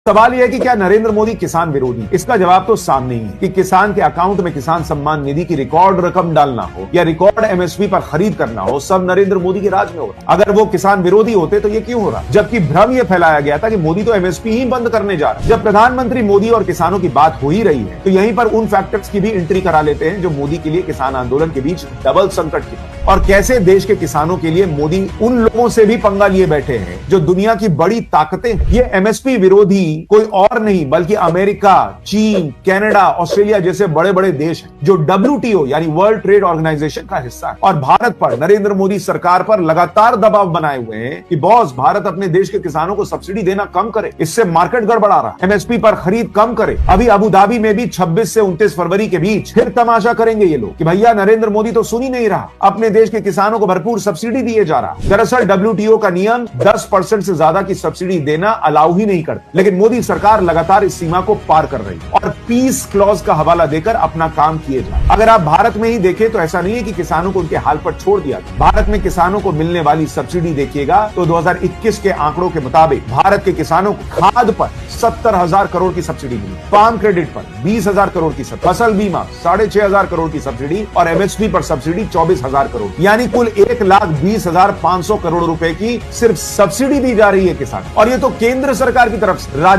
सवाल यह है कि क्या नरेंद्र मोदी किसान विरोधी? इसका जवाब तो सामने ही है कि किसान के अकाउंट में किसान सम्मान निधि की रिकॉर्ड रकम डालना हो या रिकॉर्ड एमएसपी पर खरीद करना हो, सब नरेंद्र मोदी के राज में हो रहा है। अगर वो किसान विरोधी होते तो ये क्यों हो रहा? जबकि भ्रम यह फैलाया गया था कि मोदी तो एमएसपी ही बंद करने जा रहा है। जब प्रधानमंत्री मोदी और किसानों की बात हो ही रही है तो यहीं पर उन फैक्टर्स की भी एंट्री करा लेते हैं जो मोदी के लिए किसान आंदोलन के बीच डबल संकट की, और कैसे देश के किसानों के लिए मोदी उन लोगों से भी पंगा लिए बैठे हैं जो दुनिया की बड़ी ताकतें। ये एमएसपी विरोधी कोई और नहीं बल्कि अमेरिका, चीन, कनाडा, ऑस्ट्रेलिया जैसे बड़े बड़े देश हैं जो WTO यानी वर्ल्ड ट्रेड ऑर्गेनाइजेशन का हिस्सा है, और भारत पर, नरेंद्र मोदी सरकार पर लगातार दबाव बनाए हुए हैं कि बॉस, भारत अपने देश के किसानों को सब्सिडी देना कम करे, इससे मार्केट गड़बड़ा रहा है, एमएसपी पर खरीद कम करे। अभी अबुधाबी में भी 26 से 29 फरवरी के बीच फिर तमाशा करेंगे ये लोग कि भैया नरेंद्र मोदी तो सुन ही नहीं रहा, अपने देश के किसानों को भरपूर सब्सिडी दिए जा रहा। दरअसल WTO का नियम 10% से ज्यादा की सब्सिडी देना अलाउ ही नहीं करता, लेकिन मोदी सरकार लगातार इस सीमा को पार कर रही है और पीस क्लॉज का हवाला देकर अपना काम किए जा। अगर आप भारत में ही देखें तो ऐसा नहीं है कि किसानों को उनके हाल पर छोड़ दिया। भारत में किसानों को मिलने वाली सब्सिडी देखिएगा तो 2021 के आंकड़ों के मुताबिक भारत के किसानों को खाद पर 70,000 करोड़ की सब्सिडी मिली, पाम क्रेडिट पर 20,000 करोड़ की सब्सिडी, फसल बीमा 6,500 करोड़ की सब्सिडी और एमएसपी पर सब्सिडी 24,000 करोड़, यानी कुल 1,20,500 करोड़ रुपए की सिर्फ सब्सिडी दी जा रही है किसान। और ये तो केंद्र सरकार की तरफ से। राज्यों